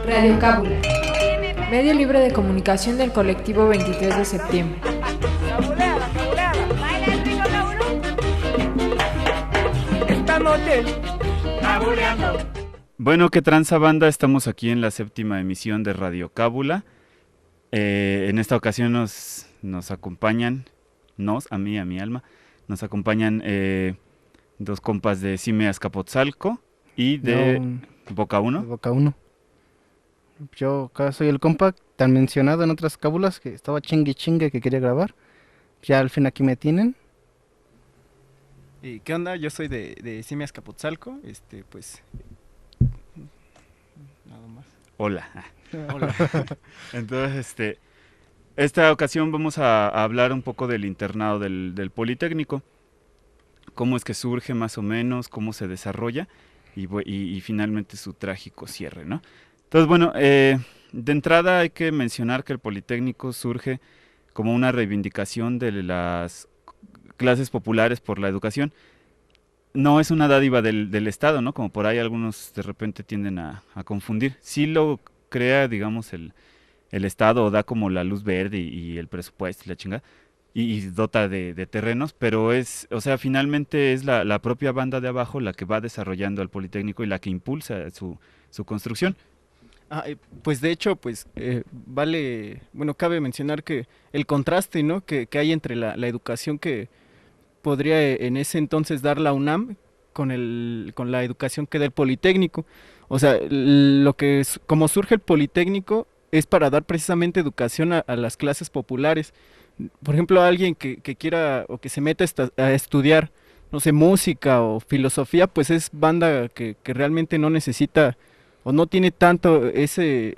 Radio Cábula, medio libre de comunicación del colectivo 23 de septiembre. Bueno, ¿qué tranza banda? Estamos aquí en la séptima emisión de Radio Cábula. En esta ocasión nos acompañan, a mí, a mi alma, nos acompañan dos compas de Cime Azcapotzalco y de Boca Uno. Boca Uno. Yo acá soy el compa tan mencionado en otras cábulas que estaba chingue que quería grabar. Ya al fin aquí me tienen. ¿Y qué onda? Yo soy de Cime Azcapotzalco, pues nada más. Hola. Hola. Entonces, esta ocasión vamos a hablar un poco del internado del Politécnico, cómo es que surge más o menos, cómo se desarrolla y finalmente su trágico cierre, ¿no? Entonces, bueno, de entrada hay que mencionar que el Politécnico surge como una reivindicación de las clases populares por la educación. No es una dádiva del Estado, ¿no? Como por ahí algunos de repente tienden a confundir. Sí lo crea, digamos, el Estado, o da como la luz verde y el presupuesto y la chingada, y dota de terrenos, pero finalmente es la propia banda de abajo la que va desarrollando al Politécnico y la que impulsa su construcción. Pues de hecho, cabe mencionar que el contraste, ¿no? que hay entre la educación que podría en ese entonces dar la UNAM con la educación que da el Politécnico. O sea, como surge el Politécnico es para dar precisamente educación a las clases populares. Por ejemplo, alguien que quiera o que se meta a estudiar, no sé, música o filosofía, pues es banda que realmente no necesita o no tiene tanto ese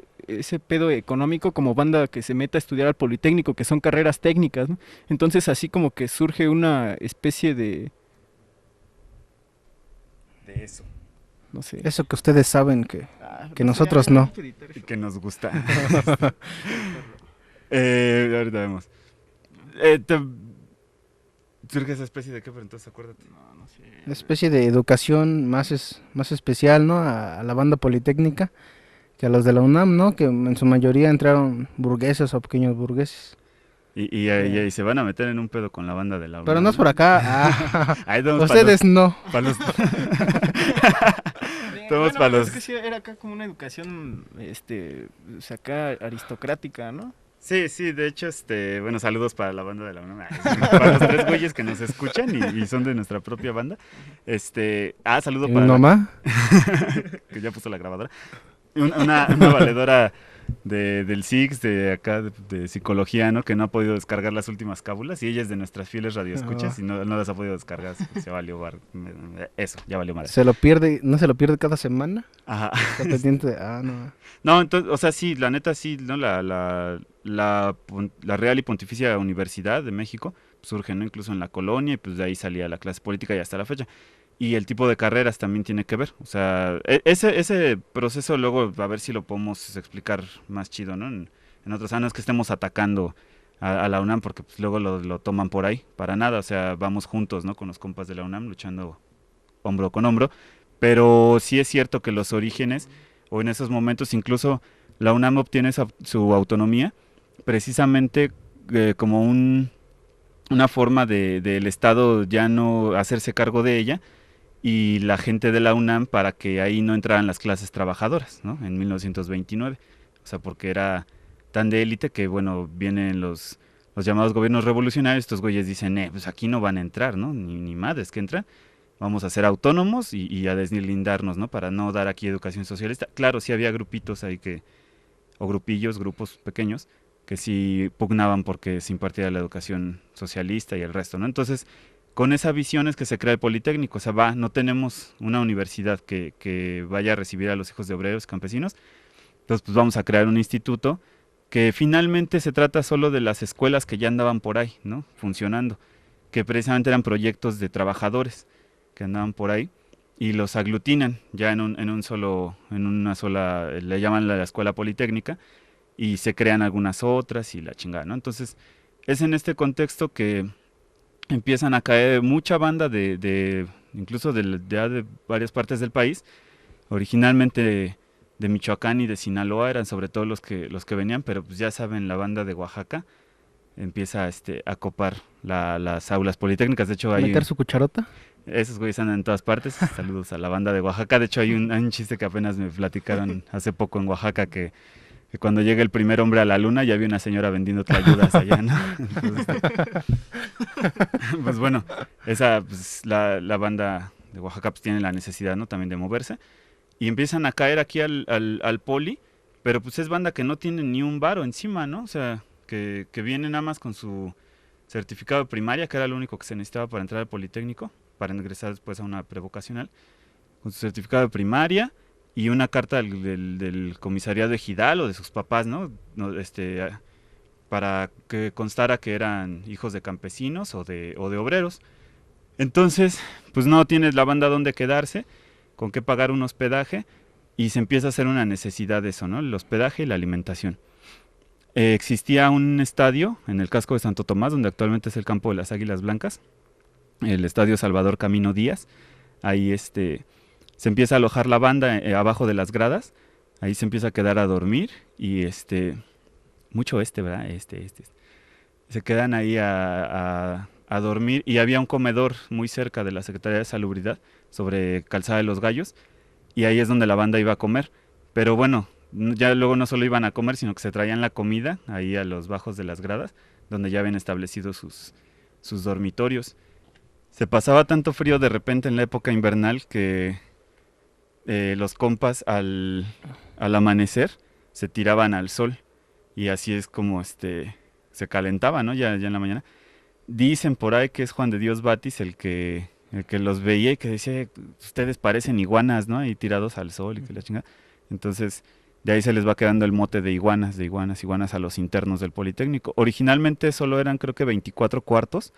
pedo económico como banda que se meta a estudiar al Politécnico, que son carreras técnicas, ¿no? Entonces así como que surge una especie de eso. No sé. Eso que ustedes saben que nosotros no. Y que nos gusta. Ahorita vemos. Surge esa especie de qué, pero entonces acuérdate. No sé. Una especie de educación más especial, ¿no? A la banda politécnica que a los de la UNAM, ¿no? Que en su mayoría entraron burgueses o pequeños burgueses. Y se van a meter en un pedo con la banda de la UNAM. Pero no es por acá. Ustedes no. Para los... Es que sí, era acá como una educación, acá aristocrática, ¿no? Sí, de hecho, saludos para la banda de la UNAM, para los tres güeyes que nos escuchan y son de nuestra propia banda. Saludo para mamá, que ya puso la grabadora. Una valedora del SIX, de acá, de psicología, ¿no? Que no ha podido descargar las últimas cábulas y ella es de nuestras fieles radioescuchas y no las ha podido descargar. Se valió ya valió madre. ¿No se lo pierde cada semana? Ajá. Está pendiente no. No, entonces, o sea, sí, la neta sí, ¿no? La Real y Pontificia Universidad de México surge, ¿no? Incluso en la colonia y pues de ahí salía la clase política y hasta la fecha. Y el tipo de carreras también tiene que ver. O sea, ese proceso luego a ver si lo podemos explicar más chido, ¿no? En otros años que estemos atacando a la UNAM porque pues, luego lo toman por ahí. Para nada, o sea, vamos juntos, ¿no? Con los compas de la UNAM luchando hombro con hombro. Pero sí es cierto que los orígenes, o en esos momentos incluso la UNAM obtiene su autonomía precisamente como una forma del Estado ya no hacerse cargo de ella, y la gente de la UNAM para que ahí no entraran las clases trabajadoras, ¿no? En 1929, o sea, porque era tan de élite que, bueno, vienen los llamados gobiernos revolucionarios, estos güeyes dicen, pues aquí no van a entrar, ¿no? Ni madres que entran, vamos a ser autónomos y a deslindarnos, ¿no? Para no dar aquí educación socialista. Claro, sí había grupitos ahí grupos pequeños, que sí pugnaban porque se impartiera la educación socialista y el resto, ¿no? Entonces, con esa visión es que se crea el Politécnico, o sea, no tenemos una universidad que vaya a recibir a los hijos de obreros campesinos, entonces pues vamos a crear un instituto que finalmente se trata solo de las escuelas que ya andaban por ahí, ¿no? Funcionando, que precisamente eran proyectos de trabajadores que andaban por ahí y los aglutinan ya en una sola, le llaman la escuela politécnica y se crean algunas otras y la chingada, ¿no? Entonces es en este contexto que empiezan a caer mucha banda incluso de varias partes del país, originalmente de Michoacán y de Sinaloa eran sobre todo los que venían, pero pues ya saben, la banda de Oaxaca empieza a copar las aulas politécnicas. De hecho, ¿Meter su cucharota? esos güeyes andan en todas partes. Saludos a la banda de Oaxaca. De hecho, hay un chiste que apenas me platicaron hace poco en Oaxaca, que cuando llega el primer hombre a la luna ya había una señora vendiendo tlayudas allá, ¿no? Entonces, pues bueno, pues, la banda de Oaxaca pues, tiene la necesidad, ¿no? También de moverse. Y empiezan a caer aquí al poli, pero pues es banda que no tiene ni un varo encima, ¿no? O sea, que viene nada más con su certificado de primaria, que era lo único que se necesitaba para entrar al Politécnico, para ingresar después a una prevocacional, con su certificado de primaria y una carta del comisariado ejidal o de sus papás, ¿no? Para que constara que eran hijos de campesinos o de obreros. Entonces, pues no tienes la banda donde quedarse, con qué pagar un hospedaje, y se empieza a hacer una necesidad de eso, ¿no? El hospedaje y la alimentación. Existía un estadio en el casco de Santo Tomás, donde actualmente es el campo de las Águilas Blancas, el estadio Salvador Camino Díaz. Ahí se empieza a alojar la banda abajo de las gradas, ahí se empieza a quedar a dormir, y mucho ¿verdad? Se quedan ahí a dormir, y había un comedor muy cerca de la Secretaría de Salubridad, sobre Calzada de los Gallos, y ahí es donde la banda iba a comer. Pero bueno, ya luego no solo iban a comer, sino que se traían la comida ahí a los bajos de las gradas, donde ya habían establecido sus dormitorios. Se pasaba tanto frío de repente en la época invernal que los compas al amanecer se tiraban al sol, y así es como se calentaba, ¿no? Ya en la mañana. Dicen por ahí que es Juan de Dios Batis el que los veía y que decía, ustedes parecen iguanas, ¿no? Y tirados al sol y que la chingada. Entonces, de ahí se les va quedando el mote de iguanas a los internos del Politécnico. Originalmente solo eran, creo que 24 cuartos,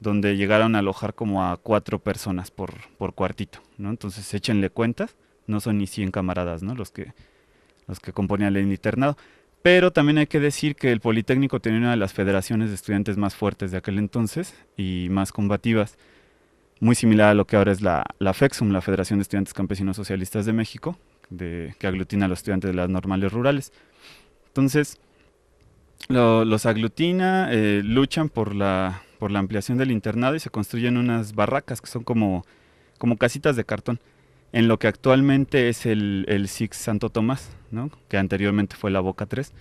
donde llegaron a alojar como a 4 personas por cuartito, ¿no? Entonces, échenle cuentas, no son ni 100 camaradas, ¿no? Los que componían el internado. Pero también hay que decir que el Politécnico tenía una de las federaciones de estudiantes más fuertes de aquel entonces y más combativas, muy similar a lo que ahora es la FEXUM, la Federación de Estudiantes Campesinos Socialistas de México, que aglutina a los estudiantes de las normales rurales. Entonces, los aglutina, luchan por la ampliación del internado, y se construyen unas barracas que son como casitas de cartón, en lo que actualmente es el SIX Santo Tomás, ¿no? Que anteriormente fue la Boca 3.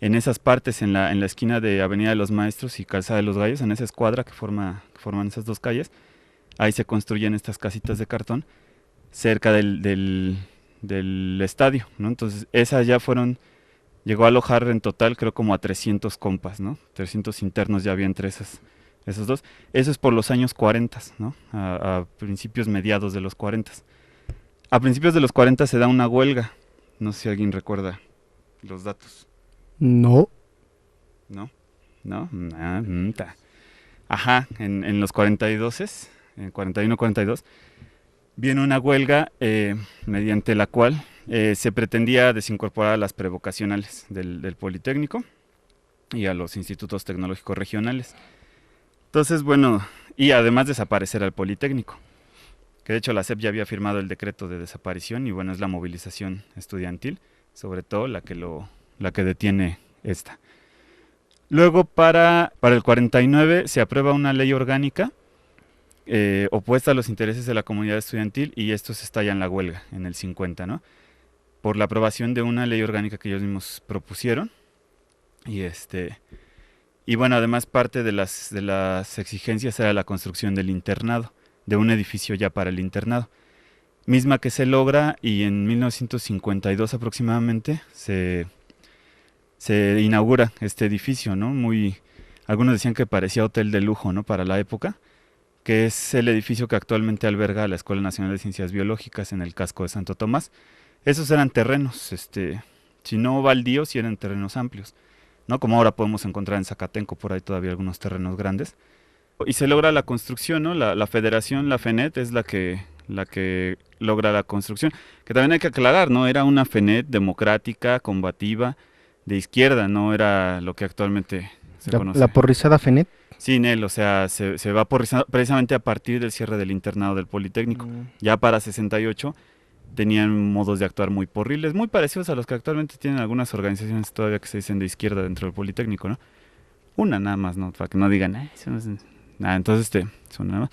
En esas partes, en la esquina de Avenida de los Maestros y Calzada de los Gallos, en esa escuadra que forman esas dos calles, ahí se construyen estas casitas de cartón cerca del estadio, ¿no? Entonces, esas ya llegó a alojar en total, creo, como a 300 compas, ¿no? 300 internos ya había entre esos dos. Eso es por los años 40, ¿no? A principios mediados de los 40. A principios de los 40 se da una huelga. No sé si alguien recuerda los datos. No. ¿No? ¿No? Ajá, en los 42, en 41, 42, viene una huelga mediante la cual se pretendía desincorporar a las prevocacionales del Politécnico y a los institutos tecnológicos regionales. Entonces, bueno, y además desaparecer al Politécnico, que de hecho la SEP ya había firmado el decreto de desaparición, y bueno, es la movilización estudiantil, sobre todo la que detiene esta. Luego, para el 49 se aprueba una ley orgánica opuesta a los intereses de la comunidad estudiantil, y estos estallan la huelga en el 50, ¿no? Por la aprobación de una ley orgánica que ellos mismos propusieron, y bueno, además parte de las exigencias era la construcción del internado, de un edificio ya para el internado, misma que se logra, y en 1952 aproximadamente se inaugura este edificio, ¿no? Algunos decían que parecía hotel de lujo, ¿no? Para la época, que es el edificio que actualmente alberga la Escuela Nacional de Ciencias Biológicas en el casco de Santo Tomás. Esos eran terrenos, si no baldíos, sí eran terrenos amplios, ¿no? Como ahora podemos encontrar en Zacatenco, por ahí todavía algunos terrenos grandes. Y se logra la construcción, ¿no? La federación, la FENET, es la que logra la construcción. Que también hay que aclarar, ¿no? Era una FENET democrática, combativa, de izquierda, no era lo que actualmente se conoce. ¿La porrizada FENET? Sí, Nel, o sea, se va porrizando precisamente a partir del cierre del internado del Politécnico. Ya para 68 tenían modos de actuar muy porriles, muy parecidos a los que actualmente tienen algunas organizaciones todavía que se dicen de izquierda dentro del Politécnico, ¿no? Una nada más, ¿no? Para que no digan, eso no es nada, entonces, es una nada más.